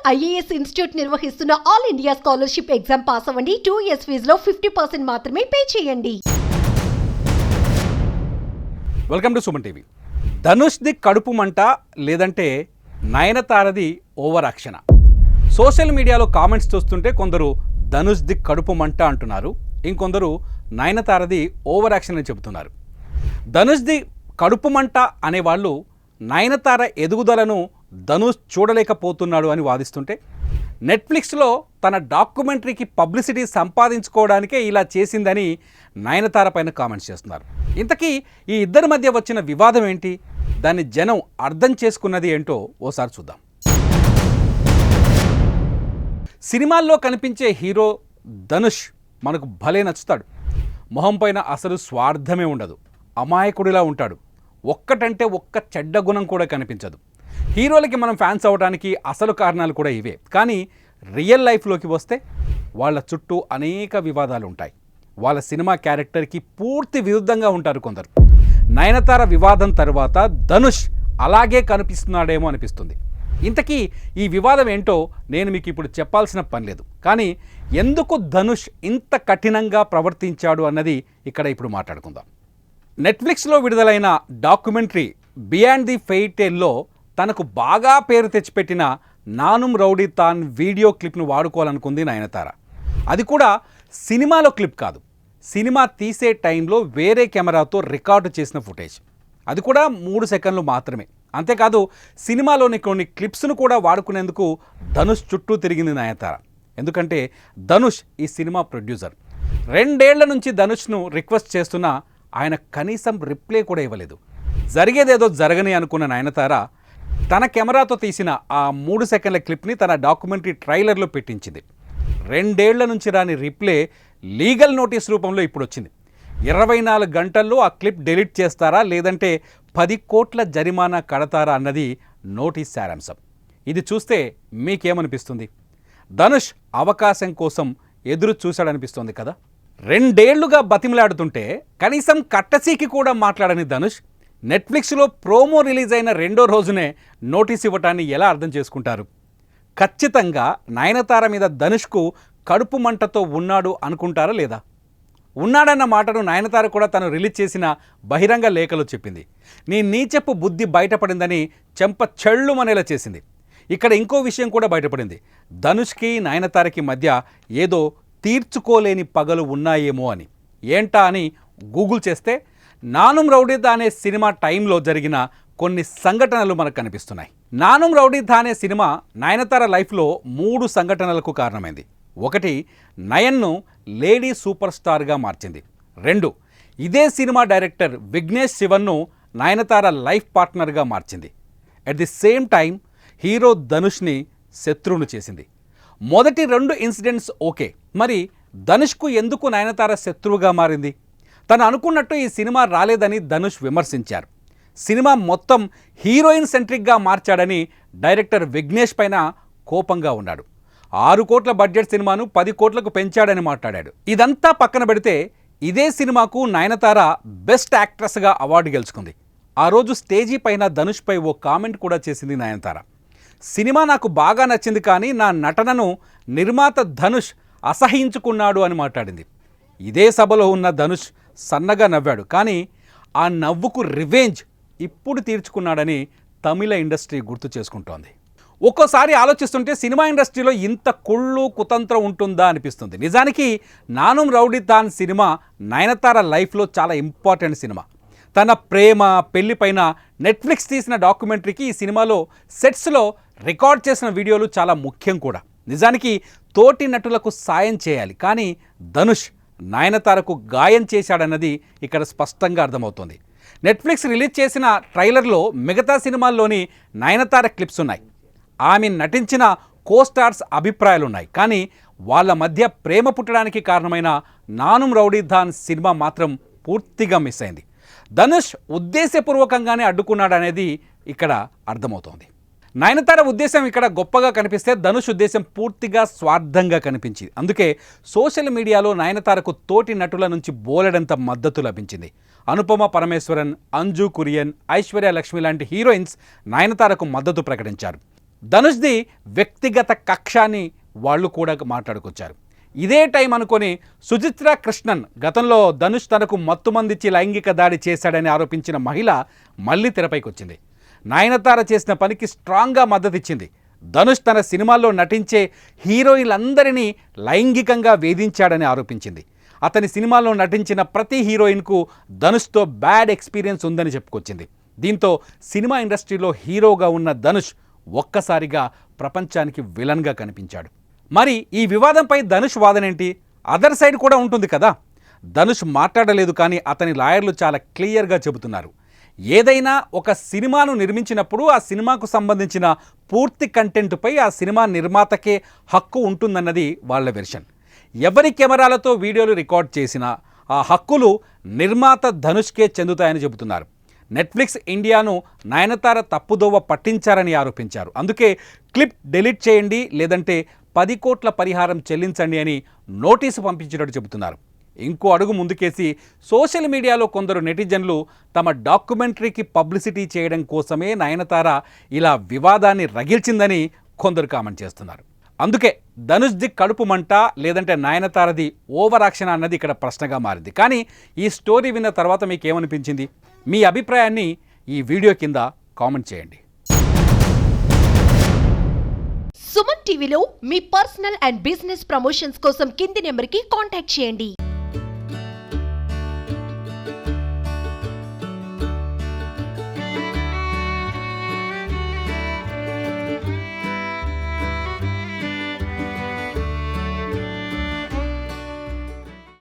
IAS institute నిర్వహిస్తున్న all India scholarship exam pass అవ్వండి. 2 years ఫీజులో 50% మాత్రమే పే చేయండి. Welcome to Suman TV. ధనుష్ది కడుపు మంట లేదంటే నయనతారది ఓవర్ యాక్షన్? సోషల్ మీడియాలో కామెంట్స్ చూస్తుంటే కొందరు ధనుష్ది కడుపు మంట అంటున్నారు, ఇంకొందరు నయనతారది ఓవర్ యాక్షన్ అని చెబుతున్నారు. ధనుష్ది కడుపు మంట అనేవాళ్ళు నయనతార ఎదుగుదలను ధనుష్ చూడలేకపోతున్నాడు అని వాదిస్తుంటే, నెట్ఫ్లిక్స్లో తన డాక్యుమెంటరీకి పబ్లిసిటీ సంపాదించుకోవడానికే ఇలా చేసిందని నయనతార పైన కామెంట్స్ చేస్తున్నారు. ఇంతకీ ఈ ఇద్దరి మధ్య వచ్చిన వివాదం ఏంటి, దాన్ని జనం అర్థం చేసుకున్నది ఏంటో ఓసారి చూద్దాం. సినిమాల్లో కనిపించే హీరో ధనుష్ మనకు భలే నచ్చుతాడు. మొహం పైన అసలు స్వార్థమే ఉండదు, అమాయకుడిలా ఉంటాడు. ఒక్కటంటే ఒక్క చెడ్డ గుణం కూడా కనిపించదు. హీరోలకి మనం ఫ్యాన్స్ అవ్వడానికి అసలు కారణాలు కూడా ఇవే. కానీ రియల్ లైఫ్లోకి వస్తే వాళ్ళ చుట్టూ అనేక వివాదాలు ఉంటాయి. వాళ్ళ సినిమా క్యారెక్టర్కి పూర్తి విరుద్ధంగా ఉంటారు కొందరు. నయనతార వివాదం తర్వాత ధనుష్ అలాగే కనిపిస్తున్నాడేమో అనిపిస్తుంది. ఇంతకీ ఈ వివాదం ఏంటో నేను మీకు ఇప్పుడు చెప్పాల్సిన పని లేదు. కానీ ఎందుకు ధనుష్ ఇంత కఠినంగా ప్రవర్తించాడు అన్నది ఇక్కడ ఇప్పుడు మాట్లాడుకుందాం. నెట్ఫ్లిక్స్లో విడుదలైన డాక్యుమెంటరీ బియాండ్ ది ఫెయిరీ టేల్లో తనకు బాగా పేరు తెచ్చిపెట్టిన నానుమ్ రౌడీ తాన్ వీడియో క్లిప్ను వాడుకోవాలనుకుంది నయనతార. అది కూడా సినిమాలో క్లిప్ కాదు, సినిమా తీసే టైంలో వేరే కెమెరాతో రికార్డు చేసిన ఫుటేజ్. అది కూడా 3 సెకండ్లు మాత్రమే. అంతేకాదు సినిమాలోని కొన్ని క్లిప్స్ను కూడా వాడుకునేందుకు ధనుష్ చుట్టూ తిరిగింది నయనతార. ఎందుకంటే ధనుష్ ఈ సినిమా ప్రొడ్యూసర్. 2 ఏళ్ల నుంచి ధనుష్ను రిక్వెస్ట్ చేస్తున్నా ఆయన కనీసం రిప్లై కూడా ఇవ్వలేదు. జరిగేదేదో జరగని అనుకున్న నయనతార తన కెమెరాతో తీసిన ఆ 3 సెకండ్ల క్లిప్ని తన డాక్యుమెంటరీ ట్రైలర్లో పెట్టించింది. 2 ఏళ్ల నుంచి రాని రిప్లై లీగల్ నోటీస్ రూపంలో ఇప్పుడు వచ్చింది. 24 గంటల్లో ఆ క్లిప్ డిలీట్ చేస్తారా లేదంటే 10 కోట్ల జరిమానా కడతారా అన్నది నోటీస్ సారాంశం. ఇది చూస్తే మీకేమనిపిస్తుంది? ధనుష్ అవకాశం కోసం ఎదురు చూశాడనిపిస్తుంది కదా. 2 ఏళ్లుగా బతిమలాడుతుంటే కనీసం కట్టసీకి కూడా మాట్లాడని ధనుష్ నెట్ఫ్లిక్స్లో ప్రోమో రిలీజ్ అయిన 2వ రోజునే నోటీస్ ఇవ్వటాన్ని ఎలా అర్థం చేసుకుంటారు? ఖచ్చితంగా నయనతార మీద ధనుష్కు కడుపు మంటతో ఉన్నాడు అనుకుంటారా లేదా? ఉన్నాడన్న మాటను నయనతార కూడా తను రిలీజ్ చేసిన బహిరంగ లేఖలో చెప్పింది. నీ నీచపు బుద్ధి బయటపడిందని చెంప చెళ్ళుమనేలా చేసింది. ఇక్కడ ఇంకో విషయం కూడా బయటపడింది. ధనుష్కి నయనతారకి మధ్య ఏదో తీర్చుకోలేని పగలు ఉన్నాయేమో అని. ఏంటా అని గూగుల్ చేస్తే నానుమ్ రౌడీ అనే సినిమా టైంలో జరిగిన కొన్ని సంఘటనలు మనకు కనిపిస్తున్నాయి. నానుమ్ రౌడీ అనే సినిమా నయనతార లైఫ్లో 3 సంఘటనలకు కారణమైంది. 1, నయన్ను లేడీ సూపర్ స్టార్గా మార్చింది. 2, ఇదే సినిమా డైరెక్టర్ విఘ్నేష్ శివన్ను నయనతార లైఫ్ పార్ట్నర్గా మార్చింది. At the same time hero ధనుష్ని శత్రువును చేసింది. మొదటి 2 ఇన్సిడెంట్స్ ఓకే, మరి ధనుష్కు ఎందుకు నయనతార శత్రువుగా మారింది? తను అనుకున్నట్టు ఈ సినిమా రాలేదని ధనుష్ విమర్శించారు. సినిమా మొత్తం హీరోయిన్ సెంట్రిక్గా మార్చాడని డైరెక్టర్ విఘ్నేష్ పైన కోపంగా ఉన్నాడు. 6 కోట్ల బడ్జెట్ సినిమాను 10 కోట్లకు పెంచాడని మాట్లాడాడు. ఇదంతా పక్కన పెడితే ఇదే సినిమాకు నయనతార బెస్ట్ యాక్ట్రెస్గా అవార్డు గెలుచుకుంది. ఆ రోజు స్టేజీ పైన ధనుష్పై ఓ కామెంట్ కూడా చేసింది నయనతార. సినిమా నాకు బాగా నచ్చింది కానీ నా నటనను నిర్మాత ధనుష్ అసహించుకున్నాడు అని మాట్లాడింది. ఇదే సభలో ఉన్న ధనుష్ సన్నగా నవ్వాడు, కానీ ఆ నవ్వుకు రివెంజ్ ఇప్పుడు తీర్చుకున్నాడని తమిళ ఇండస్ట్రీ గుర్తు చేసుకుంటోంది. ఒక్కోసారి ఆలోచిస్తుంటే సినిమా ఇండస్ట్రీలో ఇంత కుళ్ళు కుతంత్రం ఉంటుందా అనిపిస్తుంది. నిజానికి నానుమ్ రౌడీ తాన్ సినిమా నయనతార లైఫ్లో చాలా ఇంపార్టెంట్ సినిమా. తన ప్రేమ పెళ్లి పైన నెట్ఫ్లిక్స్ తీసిన డాక్యుమెంటరీకి ఈ సినిమాలో సెట్స్లో రికార్డ్ చేసిన వీడియోలు చాలా ముఖ్యం కూడా. నిజానికి తోటి నటులకు సాయం చేయాలి, కానీ ధనుష్ నయనతారకు గాయం చేశాడన్నది ఇక్కడ స్పష్టంగా అర్థమవుతోంది. నెట్ఫ్లిక్స్ రిలీజ్ చేసిన ట్రైలర్లో మిగతా సినిమాల్లోని నయనతార క్లిప్స్ ఉన్నాయి, ఆమె నటించిన కోస్టార్స్ అభిప్రాయాలున్నాయి. కానీ వాళ్ళ మధ్య ప్రేమ పుట్టడానికి కారణమైన నానుమ్ రౌడీ తాన్ సినిమా మాత్రం పూర్తిగా మిస్ అయింది. ధనుష్ ఉద్దేశపూర్వకంగానే అడ్డుకున్నాడనేది ఇక్కడ అర్థమవుతోంది. నయనతార ఉద్దేశం ఇక్కడ గొప్పగా కనిపిస్తే ధనుష్ ఉద్దేశం పూర్తిగా స్వార్థంగా కనిపించింది. అందుకే సోషల్ మీడియాలో నయనతారకు తోటి నటుల నుంచి బోలెడంత మద్దతు లభించింది. అనుపమ పరమేశ్వరన్, అంజు కురియన్, ఐశ్వర్య లక్ష్మి లాంటి హీరోయిన్స్ నయనతారకు మద్దతు ప్రకటించారు. ధనుష్ది వ్యక్తిగత కక్ష అని వాళ్ళు కూడా మాట్లాడుకొచ్చారు. ఇదే టైం అనుకొని సుచిత్ర కృష్ణన్, గతంలో ధనుష్ తనకు మత్తుమందిచ్చి లైంగిక దాడి చేశాడని ఆరోపించిన మహిళ మళ్ళీ తెరపైకి వచ్చింది. నయనతార చేసిన పనికి స్ట్రాంగ్గా మద్దతిచ్చింది. ధనుష్ తన సినిమాల్లో నటించే హీరోయిన్లందరినీ లైంగికంగా వేధించాడని ఆరోపించింది. అతని సినిమాల్లో నటించిన ప్రతి హీరోయిన్కు ధనుష్తో బ్యాడ్ ఎక్స్పీరియన్స్ ఉందని చెప్పుకొచ్చింది. దీంతో సినిమా ఇండస్ట్రీలో హీరోగా ఉన్న ధనుష్ ఒక్కసారిగా ప్రపంచానికి విలన్గా కనిపించాడు. మరి ఈ వివాదంపై ధనుష్ వాదనేంటి? అదర్ సైడ్ కూడా ఉంటుంది కదా. ధనుష్ మాట్లాడలేదు, కానీ అతని లాయర్లు చాలా క్లియర్గా చెబుతున్నారు. ఏదైనా ఒక సినిమాను నిర్మించినప్పుడు ఆ సినిమాకు సంబంధించిన పూర్తి కంటెంట్పై ఆ సినిమా నిర్మాతకే హక్కు ఉంటుందన్నది వాళ్ళ వెర్షన్. ఎవరి కెమెరాలతో వీడియోలు రికార్డ్ చేసినా ఆ హక్కులు నిర్మాత ధనుష్కే చెందుతాయని చెబుతున్నారు. నెట్ఫ్లిక్స్ ఇండియాను నయనతార తప్పుదోవ పట్టించారని ఆరోపించారు. అందుకే క్లిప్ డిలీట్ చేయండి, లేదంటే 10 కోట్ల పరిహారం చెల్లించండి అని నోటీసు పంపించినట్టు చెబుతున్నారు. ఇంకో అడుగు ముందుకేసి సోషల్ మీడియాలో కొందరు నెటిజన్లు తమ డాక్యుమెంటరీకి పబ్లిసిటీ చేయడం కోసమే నయనతార ఇలా వివాదాన్ని రగిల్చిందని కొందరు కామెంట్ చేస్తున్నారు. అందుకే ధనుష్ది కడుపు మంట, లేదంటే నయనతారది ఓవర్ యాక్షన్ అన్నది ఇక్కడ ప్రశ్నగా మారింది. కానీ ఈ స్టోరీ విన్న తర్వాత మీకు ఏమనిపించింది? మీ అభిప్రాయాన్ని ఈ వీడియో కింద కామెంట్ చేయండి. సుమన్ టీవీలో మీ పర్సనల్ అండ్ బిజినెస్ ప్రమోషన్స్ కోసం కింది నెంబర్కి కాంటాక్ట్ చేయండి.